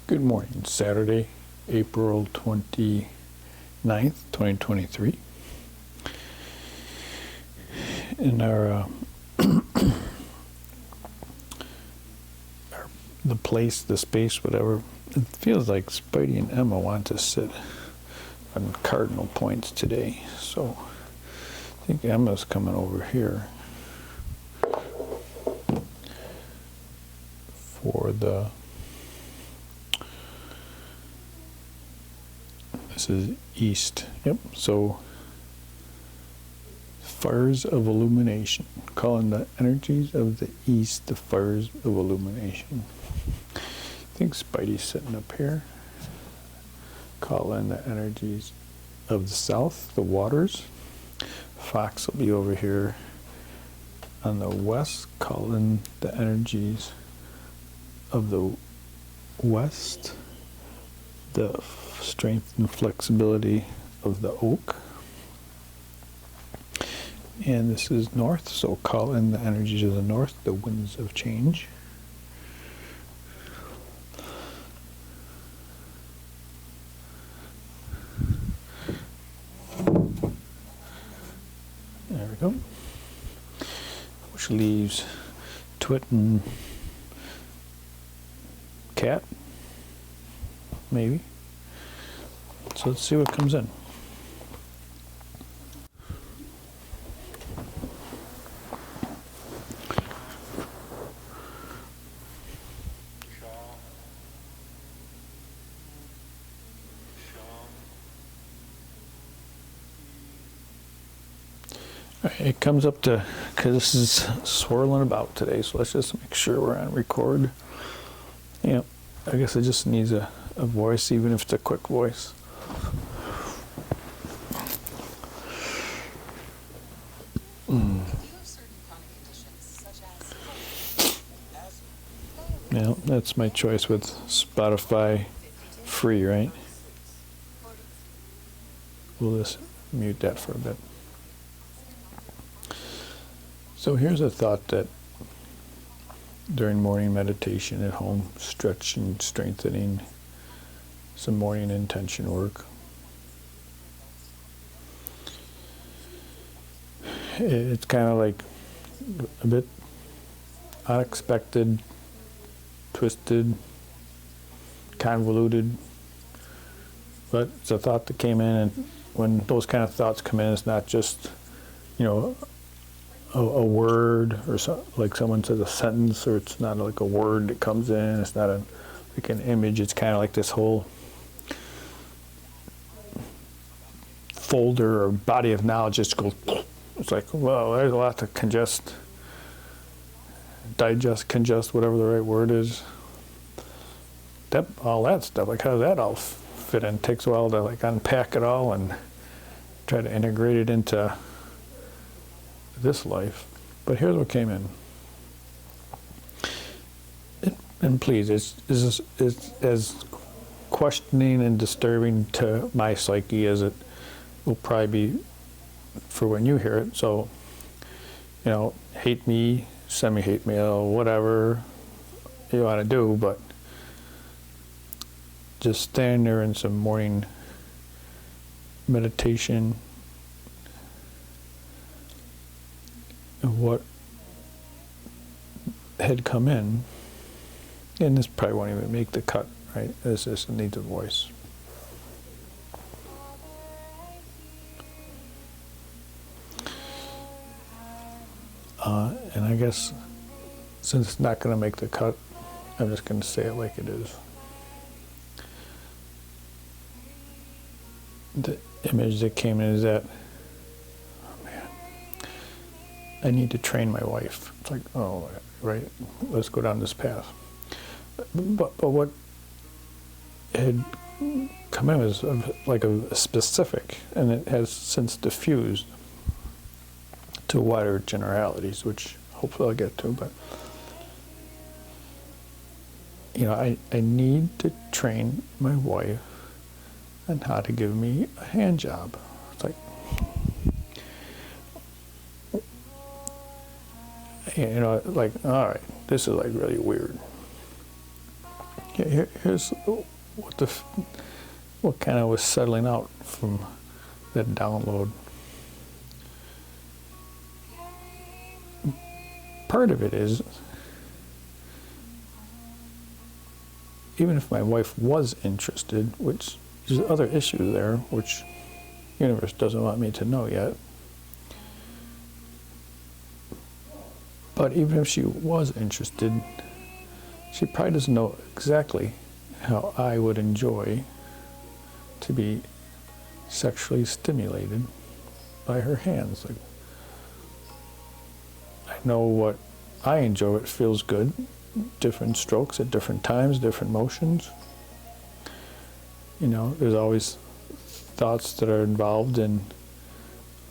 Good morning, Saturday, April 29th, 2023. In the place, the space, whatever, it feels like Spidey and Emma want to sit on cardinal points today. So I think Emma's coming over here for this is east. Yep. So fires of illumination, calling the energies of the east the fires of illumination. I think Spidey's sitting up here, calling the energies of the south, the waters. Fox will be over here on the west, calling the energies of the west, the strength and flexibility of the oak. And this is north, so call in the energies of the north, the winds of change. There we go. Which leaves Twit and Cat, maybe. So let's see what comes in. It comes up to, because this is swirling about today, so let's just make sure we're on record. Yeah, I guess it just needs a voice, even if it's a quick voice. Yeah, that's my choice with Spotify free, right? We'll just mute that for a bit. So here's a thought that during morning meditation at home, stretching, strengthening, some morning intention work, it's kind of like a bit unexpected, twisted, convoluted, but it's a thought that came in, and when those kind of thoughts come in, it's not just, a word, or like someone says a sentence, or it's not like a word that comes in, it's not like an image, it's kind of like this whole folder or body of knowledge just goes, it's like, well, there's a lot to congest, whatever the right word is. All that stuff, like how does that all fit in? It takes a while to like unpack it all and try to integrate it into this life. But here's what came in. And please, it's as questioning and disturbing to my psyche as it will probably be for when you hear it. So, hate me, send me hate mail, whatever you want to do, but just stand there in some morning meditation of what had come in, and this probably won't even make the cut, right? This just needs a voice. And I guess since it's not going to make the cut, I'm just going to say it like it is. The image that came in is that, oh man, I need to train my wife. It's like, oh, right, let's go down this path. But what had come in was like a specific, and it has since diffused to wider generalities, which hopefully I'll get to. But I need to train my wife on how to give me a hand job. It's like, like, all right, this is like really weird. Here's what kind of was settling out from that download. Part of it is, even if my wife was interested, which there's other issues there, which the universe doesn't want me to know yet. But even if she was interested, she probably doesn't know exactly how I would enjoy to be sexually stimulated by her hands. Like, I know what I enjoy, it feels good. Different strokes at different times, different motions. You know, there's always thoughts that are involved in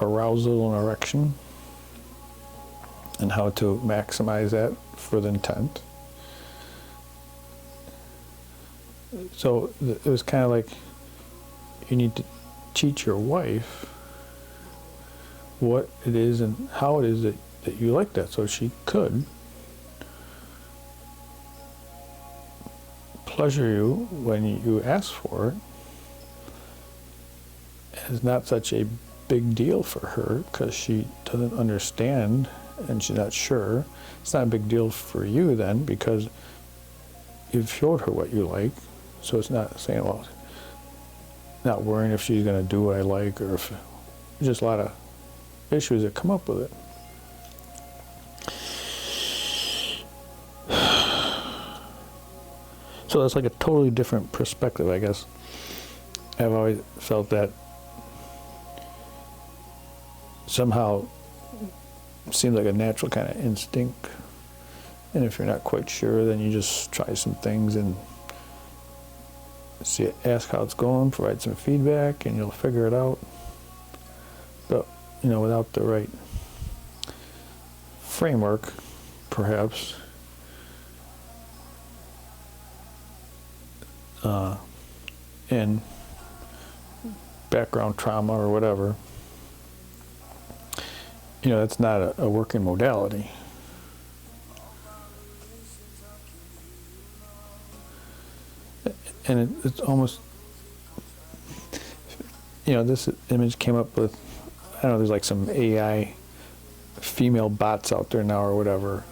arousal and erection and how to maximize that for the intent. So it was kind of like you need to teach your wife what it is and how it is that you like that, so she could pleasure you when you ask for it. It's not such a big deal for her because she doesn't understand and she's not sure. It's not a big deal for you then because you've showed her what you like. So it's not saying, well, not worrying if she's going to do what I like, or if there's just a lot of issues that come up with it. So that's like a totally different perspective, I guess. I've always felt that somehow seems like a natural kind of instinct. And if you're not quite sure, then you just try some things and see, ask how it's going, provide some feedback, and you'll figure it out. But, you know, without the right framework, perhaps, in background trauma or whatever, you know, that's not a working modality. And it's almost, you know, this image came up with, I don't know, there's like some AI female bots out there now or whatever.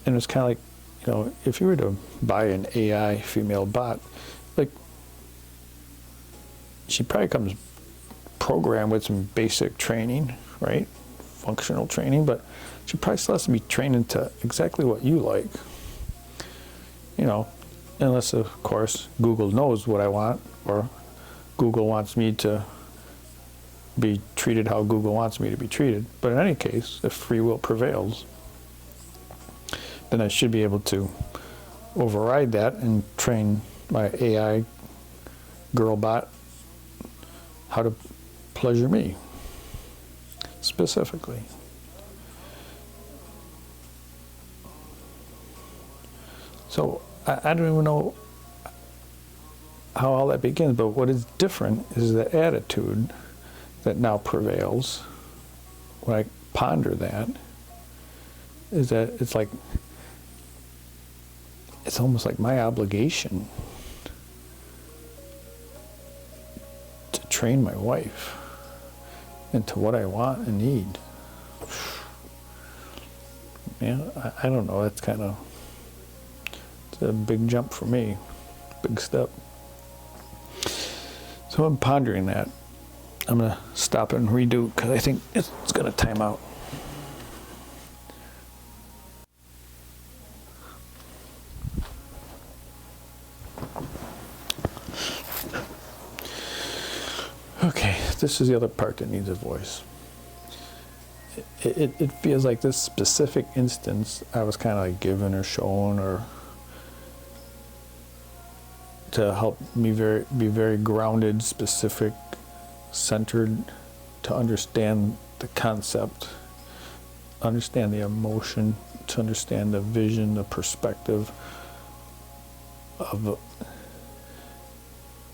And it's kind of like, you know, if you were to buy an AI female bot, like, she probably comes programmed with some basic training, right? Functional training, but she probably still has to be trained into exactly what you like. You know, unless, of course, Google knows what I want, or Google wants me to be treated how Google wants me to be treated. But in any case, if free will prevails, then I should be able to override that and train my AI girl bot how to pleasure me, specifically. So I don't even know how all that begins, but what is different is the attitude that now prevails when I ponder that, is that it's like, it's almost like my obligation to train my wife into what I want and need. Man, I don't know, that's kind of, it's a big jump for me, big step. So I'm pondering that. I'm going to stop and redo because I think it's going to time out. Okay, this is the other part that needs a voice. It feels like this specific instance I was kind of like given or shown, or to help me be very grounded, specific, centered, to understand the concept, understand the emotion, to understand the vision, the perspective of,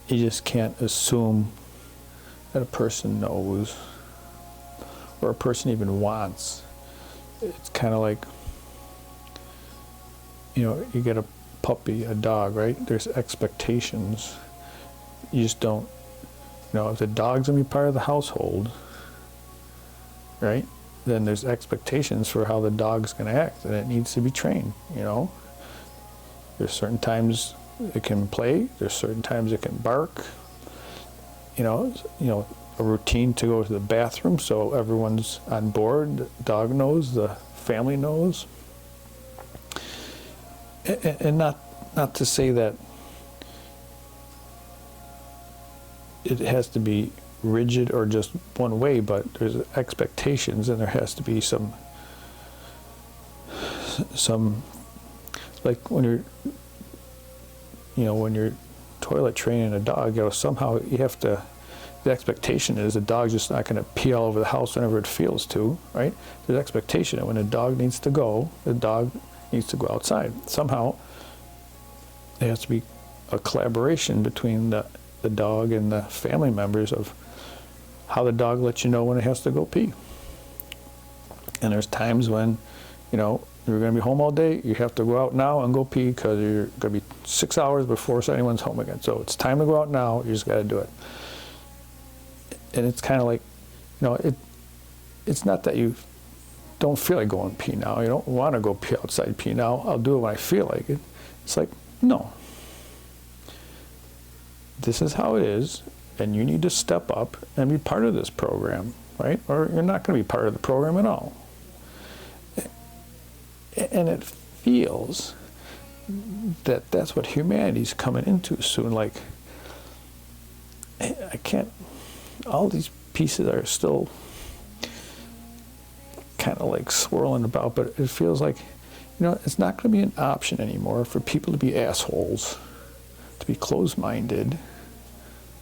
you just can't assume that a person knows or a person even wants. It's kind of like, you know, you get a puppy, a dog, right? There's expectations. You just don't, if the dog's gonna be part of the household, right? Then there's expectations for how the dog's gonna act, and it needs to be trained, There's certain times it can play, there's certain times it can bark, a routine to go to the bathroom so everyone's on board, the dog knows, the family knows. And not to say that it has to be rigid or just one way, but there's expectations, and there has to be some like when you're toilet training a dog, somehow you have to, the expectation is the dog's just not going to pee all over the house whenever it feels to, right? There's expectation that when a dog needs to go, the dog needs to go outside. Somehow there has to be a collaboration between the dog and the family members of how the dog lets you know when it has to go pee. And there's times when, you're going to be home all day, you have to go out now and go pee because you're going to be 6 hours before anyone's home again. So it's time to go out now, you just got to do it. And it's kind of like, it's not that you don't feel like going pee now, you don't want to go pee outside pee now, I'll do it when I feel like it. It's like, no. This is how it is, and you need to step up and be part of this program, right? Or you're not going to be part of the program at all. And it feels that that's what humanity's coming into soon. Like, I can't, all these pieces are still kind of like swirling about, but it feels like, it's not going to be an option anymore for people to be assholes, to be closed-minded,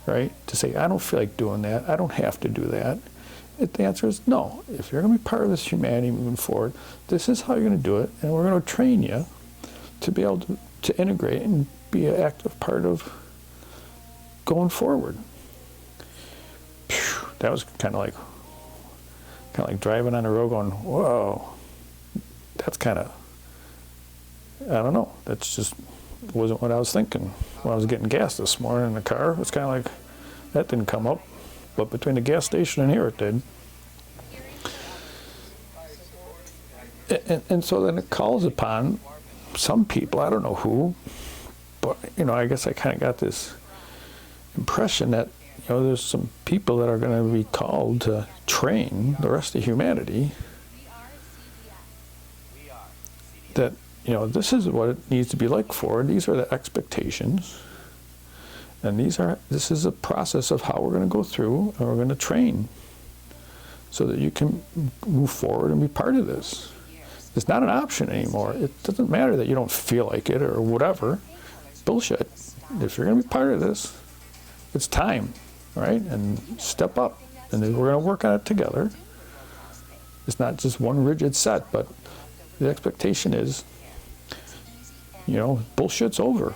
right? To say, I don't feel like doing that, I don't have to do that. The answer is no. If you're going to be part of this humanity moving forward, this is how you're going to do it, and we're going to train you to be able to integrate and be an active part of going forward. Phew, that was kind of like driving on the road going, whoa, that's kind of, I don't know, that's just wasn't what I was thinking when I was getting gas this morning in the car. It's kind of like, that didn't come up. But between the gas station and here it did. And so then it calls upon some people, I don't know who, but I guess I kind of got this impression that there's some people that are going to be called to train the rest of humanity, that this is what it needs to be like forward. These are the expectations. And this is a process of how we're going to go through, and we're going to train so that you can move forward and be part of this. It's not an option anymore. It doesn't matter that you don't feel like it or whatever. Bullshit. If you're going to be part of this, it's time, right? And step up. And then we're going to work on it together. It's not just one rigid set, but the expectation is, bullshit's over.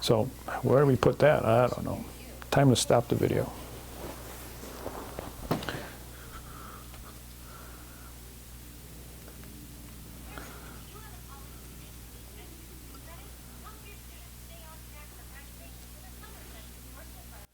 So where do we put that? I don't know. Time to stop the video.